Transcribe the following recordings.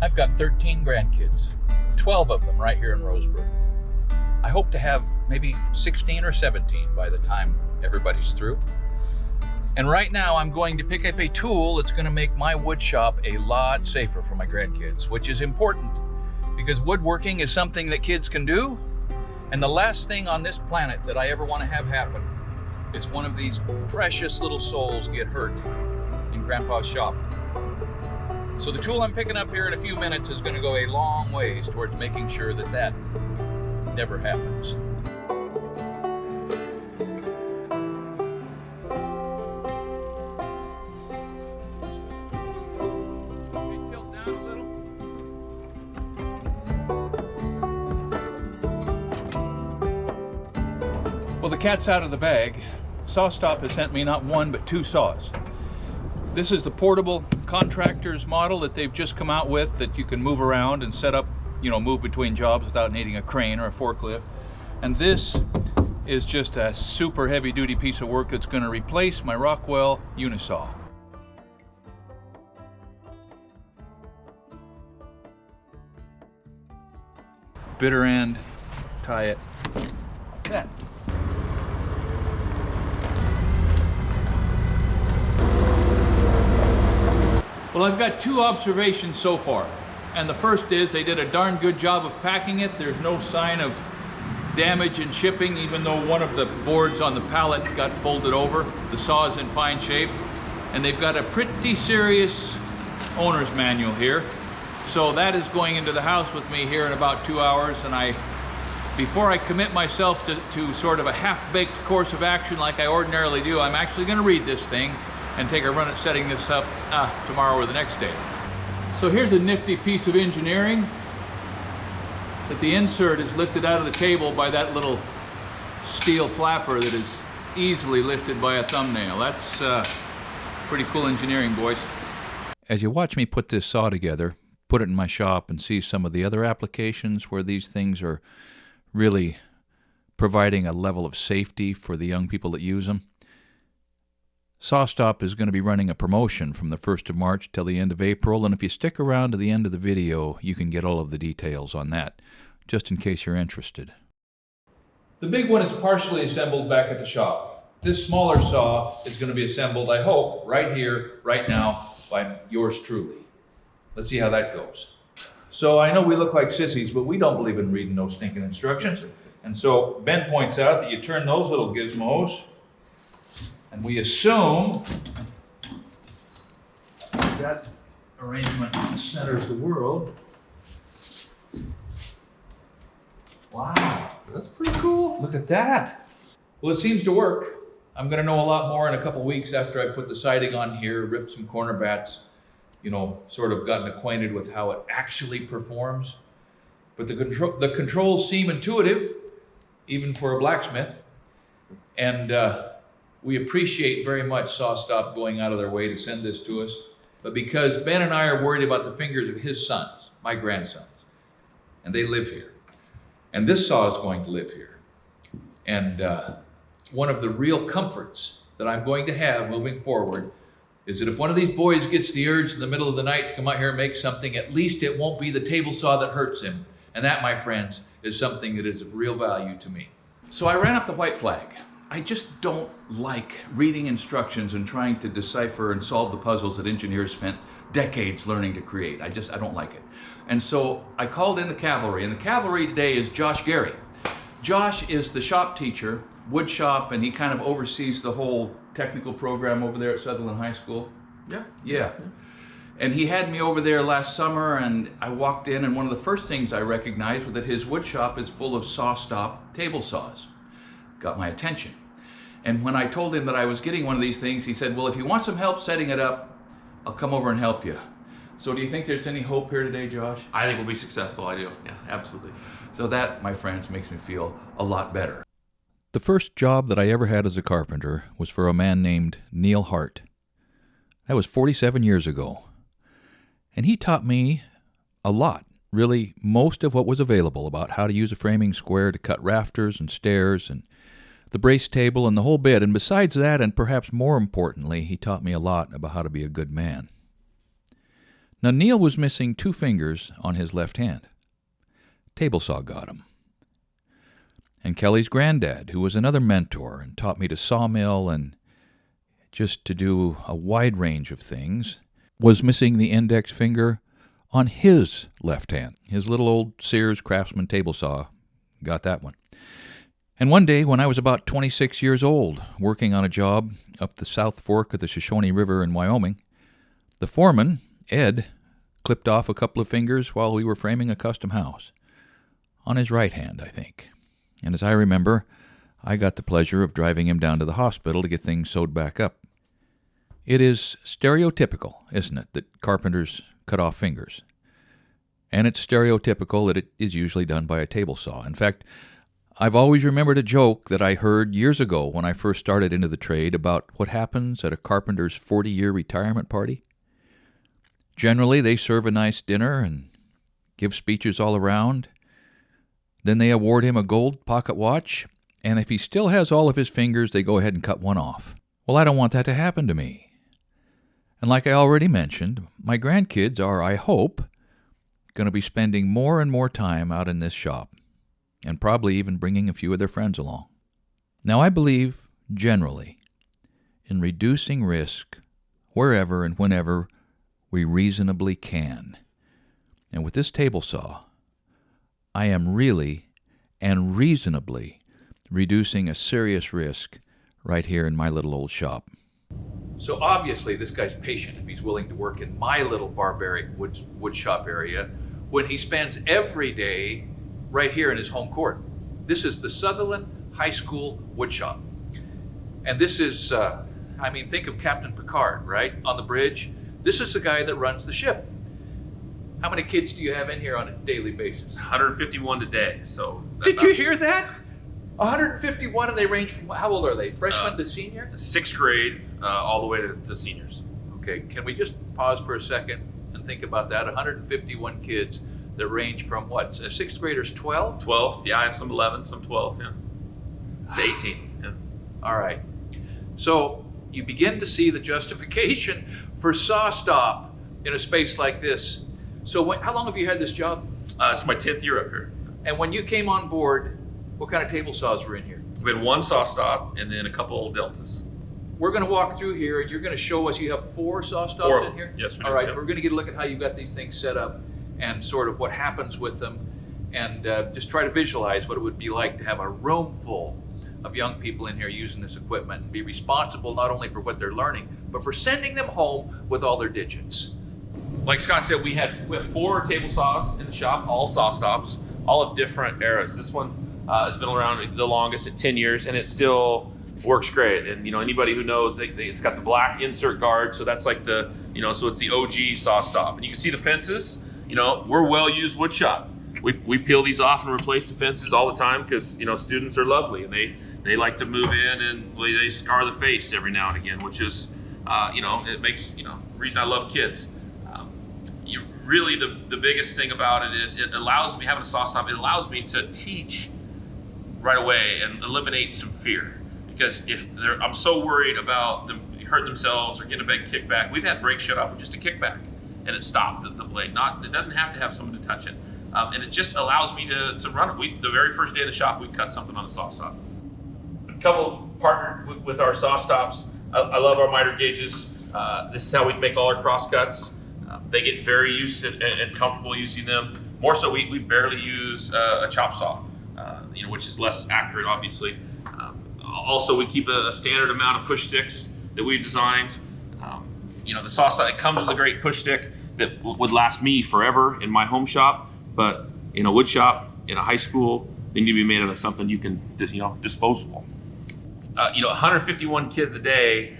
I've got 13 grandkids, 12 of them right here in Roseburg. I hope to have maybe 16 or 17 by the time everybody's through. And right now I'm going to pick up a tool that's going to make my wood shop a lot safer for my grandkids, which is important because woodworking is something that kids can do. And the last thing on this planet that I ever want to have happen is one of these precious little souls get hurt in Grandpa's shop. So the tool I'm picking up here in a few minutes is going to go a long ways towards making sure that that never happens. Tilt down a little. Well, the cat's out of the bag. SawStop has sent me not one but 2 saws. This is the portable contractor's model that they've just come out with that you can move around and set up, move between jobs without needing a crane or a forklift. And this is just a super heavy duty piece of work that's going to replace my Rockwell Unisaw. Bitter end, tie it like that. Well, I've got 2 observations so far. And the first is they did a darn good job of packing it. There's no sign of damage in shipping, even though one of the boards on the pallet got folded over. The saw is in fine shape. And they've got a pretty serious owner's manual here. So that is going into the house with me here in about 2 hours. And before I commit myself to sort of a half-baked course of action like I ordinarily do, I'm actually going to read this thing and take a run at setting this up tomorrow or the next day. So here's a nifty piece of engineering that the insert is lifted out of the table by that little steel flapper that is easily lifted by a thumbnail. That's pretty cool engineering, boys. As you watch me put this saw together, put it in my shop and see some of the other applications where these things are really providing a level of safety for the young people that use them, SawStop is going to be running a promotion from the 1st of March till the end of April, and if you stick around to the end of the video, you can get all of the details on that, just in case you're interested. The big one is partially assembled back at the shop. This smaller saw is going to be assembled, I hope, right here, right now, by yours truly. Let's see how that goes. So I know we look like sissies, but we don't believe in reading no stinking instructions. And so Ben points out that you turn those little gizmos, and we assume that arrangement centers the world. Wow, that's pretty cool. Look at that. Well, it seems to work. I'm gonna know a lot more in a couple weeks after I put the siding on here, ripped some corner bats, sort of gotten acquainted with how it actually performs. But the controls seem intuitive, even for a blacksmith. And we appreciate very much SawStop going out of their way to send this to us. But because Ben and I are worried about the fingers of his sons, my grandsons, and they live here. And this saw is going to live here. And one of the real comforts that I'm going to have moving forward is that if one of these boys gets the urge in the middle of the night to come out here and make something, at least it won't be the table saw that hurts him. And that, my friends, is something that is of real value to me. So I ran up the white flag. I just don't like reading instructions and trying to decipher and solve the puzzles that engineers spent decades learning to create. I don't like it. And so I called in the Cavalry, and the Cavalry today is Josh Gary. Josh is the shop teacher, Woodshop, and he kind of oversees the whole technical program over there at Sutherland High School. Yeah. And he had me over there last summer, and I walked in, and one of the first things I recognized was that his wood shop is full of SawStop table saws. Got my attention. And when I told him that I was getting one of these things, he said, well, if you want some help setting it up, I'll come over and help you. So do you think there's any hope here today, Josh? I think we'll be successful, I do. Yeah, absolutely. So that, my friends, makes me feel a lot better. The first job that I ever had as a carpenter was for a man named Neil Hart. That was 47 years ago. And he taught me a lot, really most of what was available about how to use a framing square to cut rafters and stairs and the brace table and the whole bit. And besides that, and perhaps more importantly, he taught me a lot about how to be a good man. Now, Neil was missing 2 fingers on his left hand. Table saw got him. And Kelly's granddad, who was another mentor and taught me to sawmill and just to do a wide range of things, was missing the index finger on his left hand. His little old Sears Craftsman table saw got that one. And one day, when I was about 26 years old, working on a job up the South Fork of the Shoshone River in Wyoming, the foreman, Ed, clipped off a couple of fingers while we were framing a custom house. On his right hand, I think. And as I remember, I got the pleasure of driving him down to the hospital to get things sewed back up. It is stereotypical, isn't it, that carpenters cut off fingers? And it's stereotypical that it is usually done by a table saw. In fact, I've always remembered a joke that I heard years ago when I first started into the trade about what happens at a carpenter's 40-year retirement party. Generally, they serve a nice dinner and give speeches all around. Then they award him a gold pocket watch, and if he still has all of his fingers, they go ahead and cut one off. Well, I don't want that to happen to me. And like I already mentioned, my grandkids are, I hope, going to be spending more and more time out in this shop, and probably even bringing a few of their friends along. Now, I believe, generally, in reducing risk wherever and whenever we reasonably can. And with this table saw, I am really and reasonably reducing a serious risk right here in my little old shop. So obviously this guy's patient if he's willing to work in my little barbaric wood shop area when he spends every day right here in his home court. This is the Sutherland High School Woodshop. And this is, think of Captain Picard, right? On the bridge. This is the guy that runs the ship. How many kids do you have in here on a daily basis? 151 today. So did you hear that? 151, and they range from, how old are they? Freshman to senior? 6th grade all the way to seniors. Okay, can we just pause for a second and think about that? 151 kids that range from what? 6th graders 12? 12, yeah, I have some 11, some 12, yeah. To 18, yeah. All right. So you begin to see the justification for SawStop in a space like this. So how long have you had this job? It's my 10th year up here. And when you came on board, what kind of table saws were in here? We had 1 SawStop and then a couple old Deltas. We're going to walk through here and you're going to show us, you have 4 SawStops 4. in here? Yes, we do. All right, yep. We're going to get a look at how you've got these things set up and sort of what happens with them, and just try to visualize what it would be like to have a room full of young people in here using this equipment and be responsible not only for what they're learning, but for sending them home with all their digits. Like Scott said, we have 4 table saws in the shop, all SawStops, all of different eras. This one has been around the longest at 10 years, and it still works great. And anybody who knows, it's got the black insert guard, so that's like the, so it's the OG SawStop. And you can see the fences. We're well-used wood shop. We peel these off and replace the fences all the time because students are lovely and they like to move in and they scar the face every now and again, which is it makes reason I love kids. Really the biggest thing about it is it allows me, having a SawStop, it allows me to teach right away and eliminate some fear, because I'm so worried about them hurting themselves or getting a big kickback. We've had brakes shut off with just a kickback and it stopped the blade. It doesn't have to have someone to touch it. And it just allows me to run it. The very first day of the shop, we cut something on the SawStop. A couple partnered with our SawStops. I love our miter gauges. This is how we make all our cross cuts. They get very used to and comfortable using them. More so, we barely use a chop saw, which is less accurate, obviously. Also, we keep a standard amount of push sticks that we've designed. The SawStop, it comes with a great push stick that would last me forever in my home shop, but in a wood shop, in a high school, they need to be made out of something you can, disposable. 151 kids a day,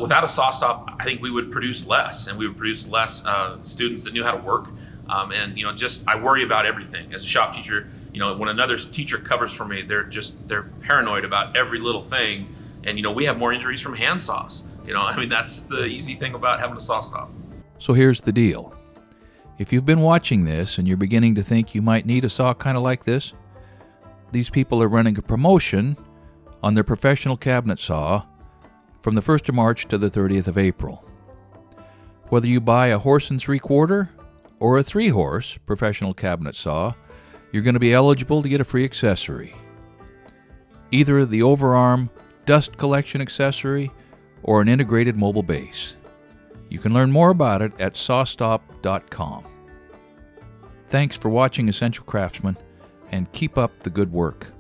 without a SawStop, I think we would produce less, and we would produce less students that knew how to work. I worry about everything. As a shop teacher, when another teacher covers for me, they're paranoid about every little thing. And, we have more injuries from hand saws. That's the easy thing about having a SawStop. So here's the deal. If you've been watching this and you're beginning to think you might need a saw kind of like this, these people are running a promotion on their professional cabinet saw from the 1st of March to the 30th of April. Whether you buy a 1 3/4 or a 3-horse professional cabinet saw, you're going to be eligible to get a free accessory. Either the overarm dust collection accessory or an integrated mobile base. You can learn more about it at SawStop.com. Thanks for watching Essential Craftsman, and keep up the good work.